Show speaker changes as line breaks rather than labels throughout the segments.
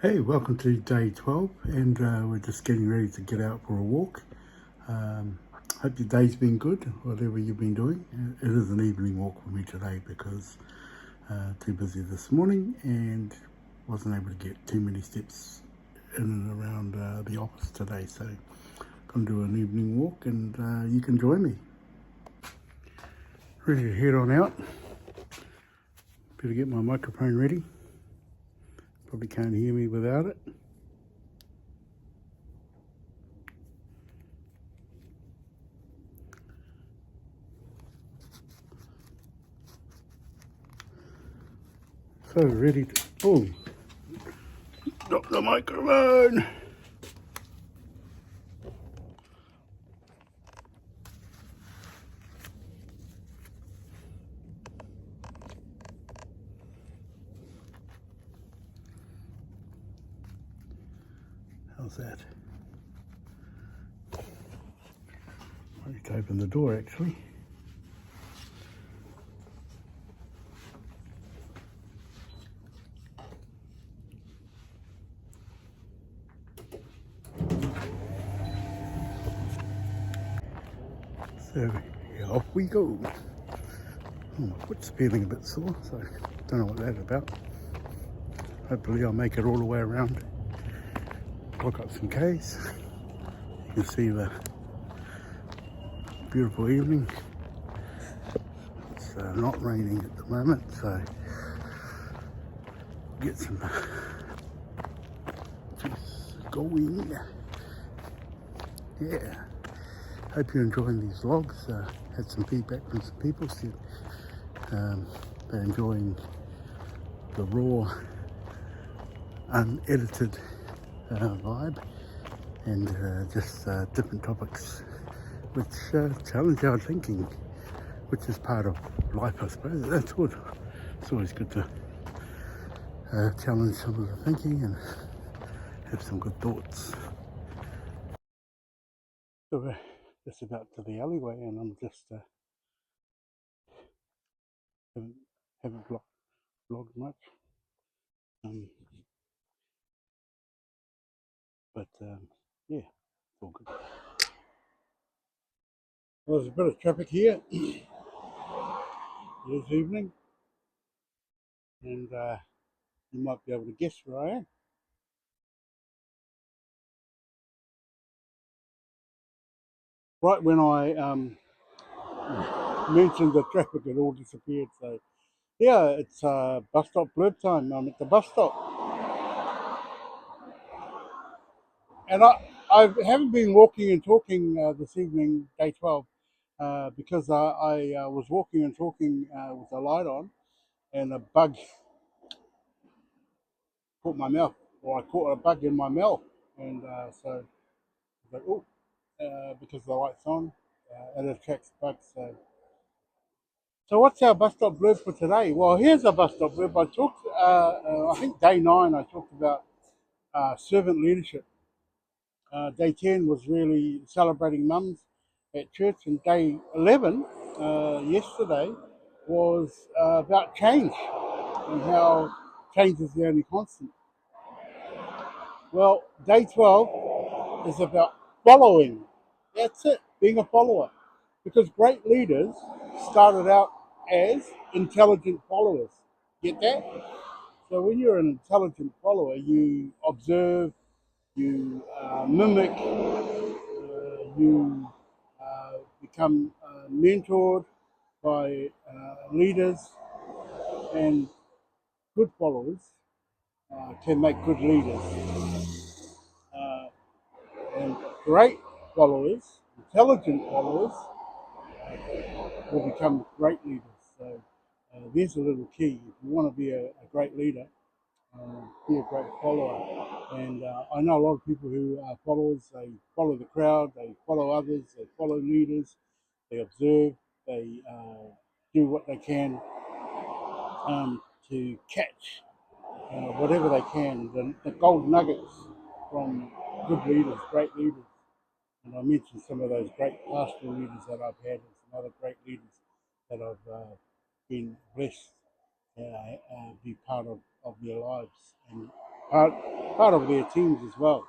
Hey, welcome to day 12, and we're just getting ready to get out for a walk. Hope your day's been good, whatever you've been doing. It is an evening walk for me today because too busy this morning and wasn't able to get too many steps in and around the office today. So going to do an evening walk, and you can join me. Ready to head on out. Better get my microphone ready. Probably can't hear me without it. So ready to, oh, drop the microphone. How's that? I need to open the door actually. So yeah, off we go. Oh, my foot's feeling a bit sore, so don't know what that's about. Hopefully I'll make it all the way around. Look up some K's. You can see the beautiful evening. It's not raining at the moment, so get some juice going. Yeah. Hope you're enjoying these vlogs. Had some feedback from some people said they're enjoying the raw, unedited vibe and just different topics which challenge our thinking, which is part of life, I suppose. That's good. It's always good to challenge some of the thinking and have some good thoughts. So we're just about to the alleyway, and I'm just haven't vlogged much, but yeah, it's all good. Well, there's a bit of traffic here this evening, and you might be able to guess where I am. Right when I mentioned the traffic had all disappeared, so yeah, it's bus stop blurb time. I'm at the bus stop, and I haven't been walking and talking this evening, day 12, because I was walking and talking with the light on, and a bug caught my mouth, or I caught a bug in my mouth, and so I was like, oh, because the light's on, it attracts bugs. So what's our bus stop blurb for today? Well, here's a bus stop blurb. I talked, I think day 9, I talked about servant leadership. Day 10 was really celebrating mums at church, and day 11, yesterday, was about change and how change is the only constant. Well, day 12 is about following. That's it, being a follower. Because great leaders started out as intelligent followers. Get that? So when you're an intelligent follower, you observe, you mimic, you become mentored by leaders, and good followers can make good leaders. And great followers, intelligent followers, will become great leaders. So there's a little key. If you want to be a great leader, be a great follower. And I know a lot of people who are followers. They follow the crowd, they follow others, they follow leaders, they observe, they do what they can to catch whatever they can, the gold nuggets from good leaders, great leaders. And I mentioned some of those great pastoral leaders that I've had and some other great leaders that I've been blessed be part of their lives. And part, part of their teams as well.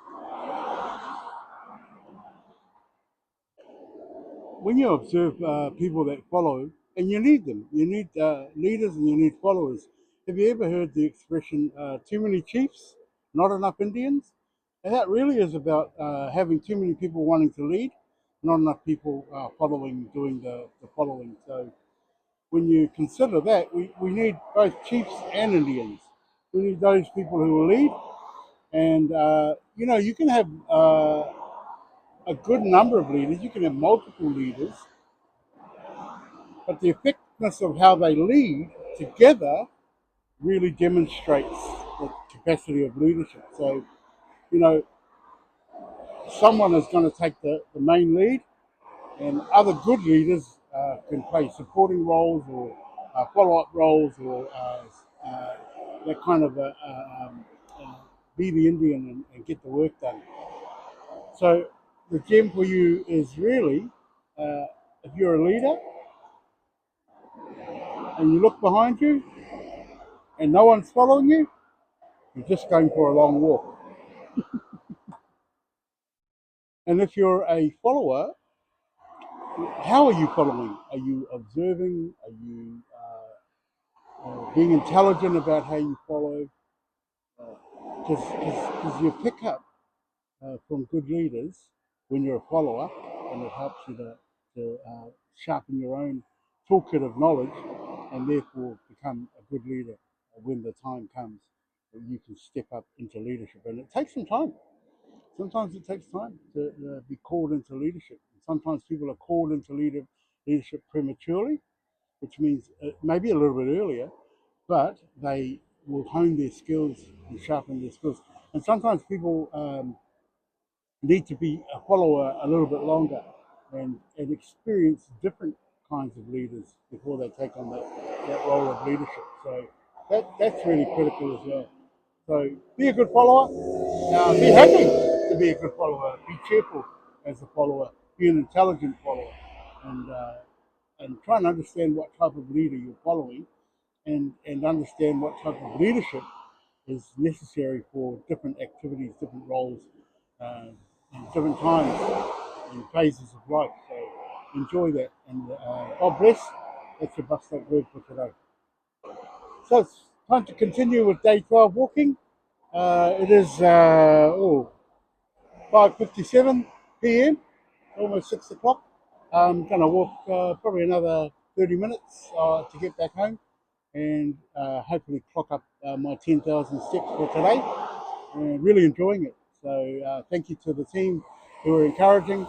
When you observe people that follow, and you need leaders and you need followers. Have you ever heard the expression, too many chiefs, not enough Indians? And that really is about having too many people wanting to lead, not enough people following, doing the following. So when you consider that, we need both chiefs and Indians. We need those people who will lead, and you can have a good number of leaders. You can have multiple leaders, but the effectiveness of how they lead together really demonstrates the capacity of leadership. So, you know, someone is going to take the main lead, and other good leaders can play supporting roles or follow up roles or that kind of uh, be the Indian and get the work done. So, the gem for you is really uh, if you're a leader and you look behind you and no one's following you, you're just going for a long walk. And if you're a follower, how are you following? Are you observing? Are you being intelligent about how you follow? Because you pick up from good leaders when you're a follower, and it helps you to sharpen your own toolkit of knowledge, and therefore become a good leader when the time comes that you can step up into leadership. And it takes some time. Sometimes it takes time to be called into leadership. Sometimes people are called into leadership prematurely, which means maybe a little bit earlier, but they will hone their skills and sharpen their skills. And sometimes people need to be a follower a little bit longer and experience different kinds of leaders before they take on that role of leadership. So that's really critical as well. So be a good follower. Be happy to be a good follower. Be cheerful as a follower. Be an intelligent follower, and uh, and try and understand what type of leader you're following, and understand what type of leadership is necessary for different activities, different roles, uh, in different times and phases of life. So enjoy that, and God bless. That's your bus stop word for today. So it's time to continue with day 12 walking. It is 5:57 p.m., almost 6 o'clock. I'm going to walk probably another 30 minutes to get back home and hopefully clock up my 10,000 steps for today. Really enjoying it. So thank you to the team who are encouraging.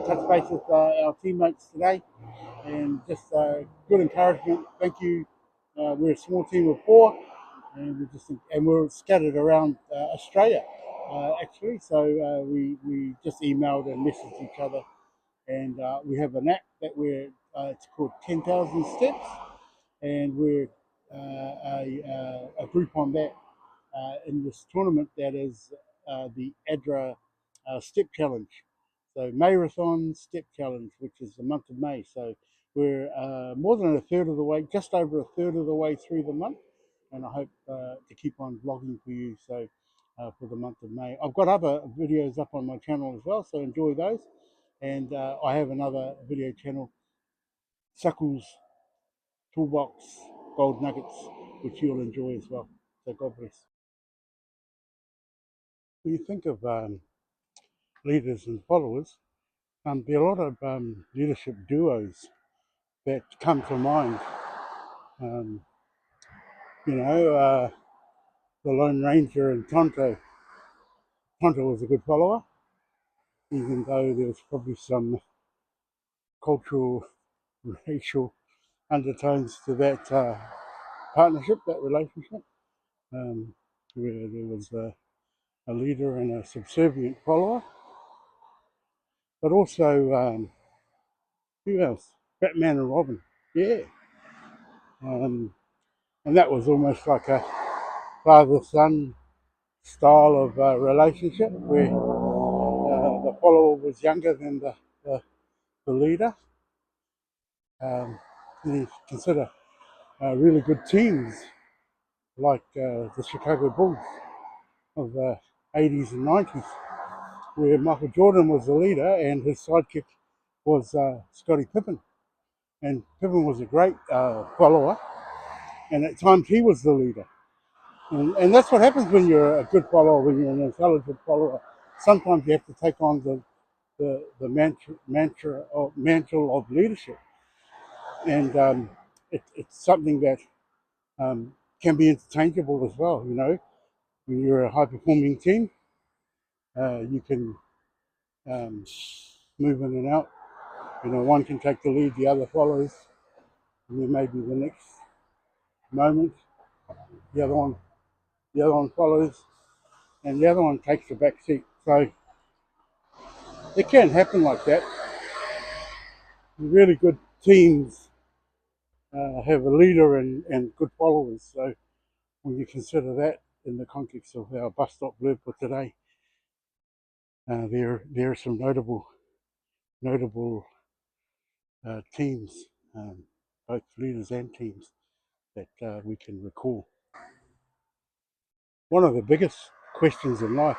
Touch base with our teammates today and just good encouragement. Thank you. We're a small team of four, and we're scattered around Australia actually. So we just emailed and messaged each other, and we have an app that it's called 10,000 Steps, and we're a group on that in this tournament that is the ADRA Step Challenge. So May-rathon Step Challenge, which is the month of May. So we're more than a third of the way, just over a third of the way through the month, and I hope to keep on vlogging for you. So for the month of May, I've got other videos up on my channel as well, so enjoy those. And I have another video channel, Suckles Toolbox Gold Nuggets, which you'll enjoy as well. So God bless. When you think of leaders and followers, there are a lot of leadership duos that come to mind. Um, the Lone Ranger and Tonto. Tonto was a good follower, even though there was probably some cultural, racial undertones to that partnership, that relationship, where there was a leader and a subservient follower. But also, who else? Batman and Robin. Yeah. Um, and that was almost like a father-son style of relationship where the follower was younger than the leader. You consider really good teams like the Chicago Bulls. of the 80s and 90s, where Michael Jordan was the leader and his sidekick was Scottie Pippen. And Pippen was a great follower, and at times he was the leader. And that's what happens when you're a good follower, when you're an intelligent follower. Sometimes you have to take on the mantle of leadership. And it's something that can be interchangeable as well. You know, when you're a high performing team, you can um, move in and out. You know, one can take the lead, the other follows, and then maybe the next moment, the other one, the other one follows, and the other one takes the back seat. So it can happen like that. Really good teams have a leader and good followers. So when you consider that in the context of our bus stop blurb for today, there are some notable teams, both leaders and teams that we can recall. One of the biggest questions in life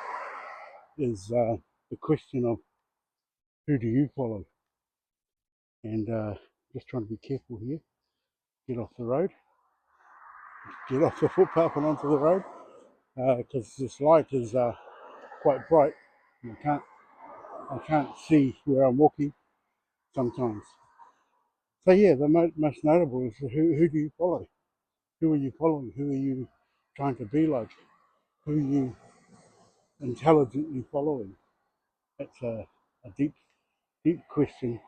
is the question of who do you follow? And just trying to be careful here. Get off the road, get off the footpath and onto the road, because this light is quite bright. And I can't see where I'm walking sometimes. So yeah, the most notable is who do you follow? Who are you following? Who are you trying to be like? Who are you intelligently following? That's a deep question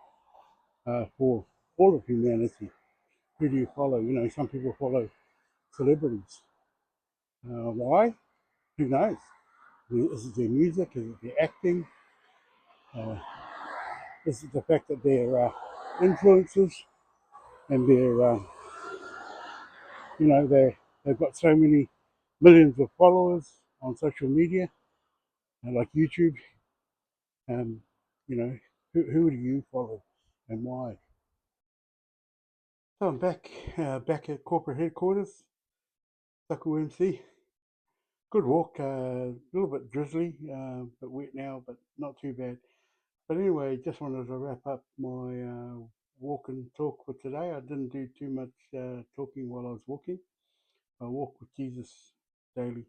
for all of humanity. Who do you follow? You know, some people follow celebrities. Why? Who knows? Is it their music? Is it their acting? Uh, is it the fact that they're influencers and they've got so many millions of followers on social media, like YouTube? Um, you know, who do you follow and why? So I'm back at corporate headquarters, Tuckle MC. Good walk, a little bit drizzly, but wet now, but not too bad. But anyway, just wanted to wrap up my walk and talk for today. I didn't do too much talking while I was walking. I walk with Jesus daily,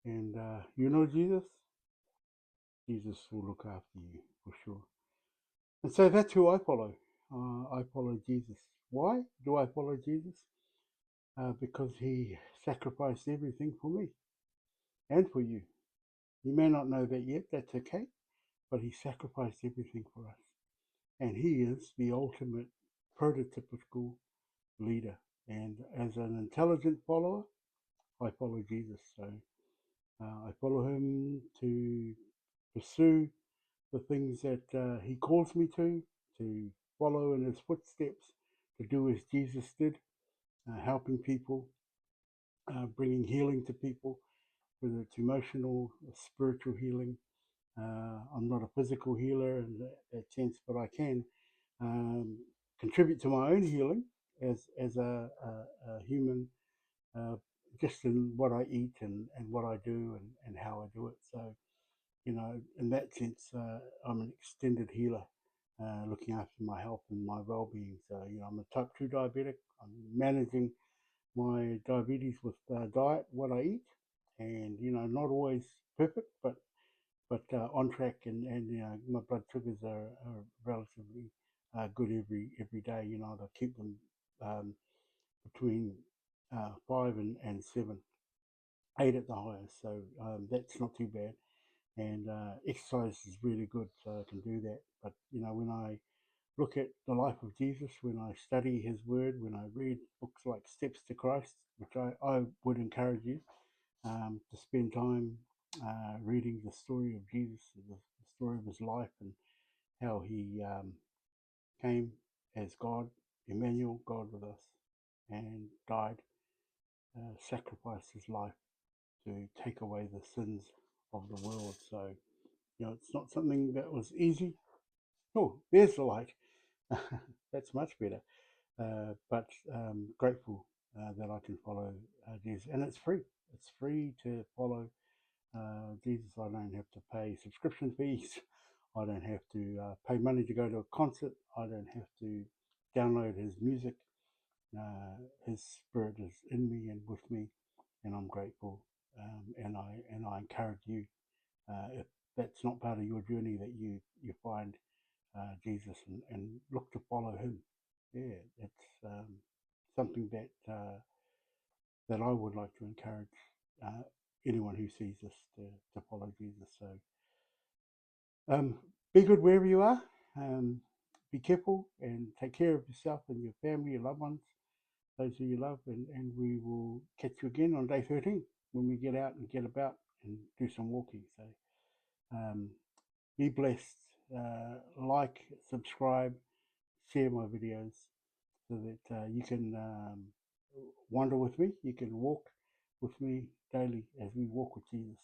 and you know Jesus. Jesus will look after you for sure. And so that's who I follow. I follow Jesus. Why do I follow Jesus? Because he sacrificed everything for me and for you. You may not know that yet, that's okay, but he sacrificed everything for us. And he is the ultimate prototypical leader. And as an intelligent follower, I follow Jesus. So I follow him to pursue the things that he calls me to follow in his footsteps, to do as Jesus did, helping people, bringing healing to people, whether it's emotional, or spiritual healing. I'm not a physical healer in that sense, but I can um, contribute to my own healing as a human, uh, just in what I eat and what I do and how I do it. So, you know, in that sense, I'm an extended healer, looking after my health and my well-being. So, you know, I'm a type 2 diabetic. I'm managing my diabetes with diet, what I eat, and you know, not always perfect, but on track, and you know, my blood sugars are relatively good every day. You know, to keep them um, between 5 and 7, 8 at the highest. So that's not too bad. And exercise is really good, so I can do that. But you know, when I look at the life of Jesus, when I study His Word, when I read books like Steps to Christ, which I would encourage you to spend time reading the story of Jesus, the story of his life, and how he came as God, Emmanuel, God with us, and died, sacrificed his life to take away the sins of the world. So, you know, it's not something that was easy. Oh, there's the light. That's much better. But grateful that I can follow Jesus, and it's free. It's free to follow Jesus, I don't have to pay subscription fees. I don't have to pay money to go to a concert. I don't have to download his music. His spirit is in me and with me, and I'm grateful. And I encourage you, if that's not part of your journey, that you find Jesus and look to follow him. Yeah, it's something that I would like to encourage uh, anyone who sees this to follow Jesus. So um, be good wherever you are. Um, be careful and take care of yourself and your family, your loved ones, those who you love, and we will catch you again on day 13 when we get out and get about and do some walking. So um, be blessed. Like, subscribe, share my videos so that you can wander with me. You can walk with me daily as we walk with Jesus.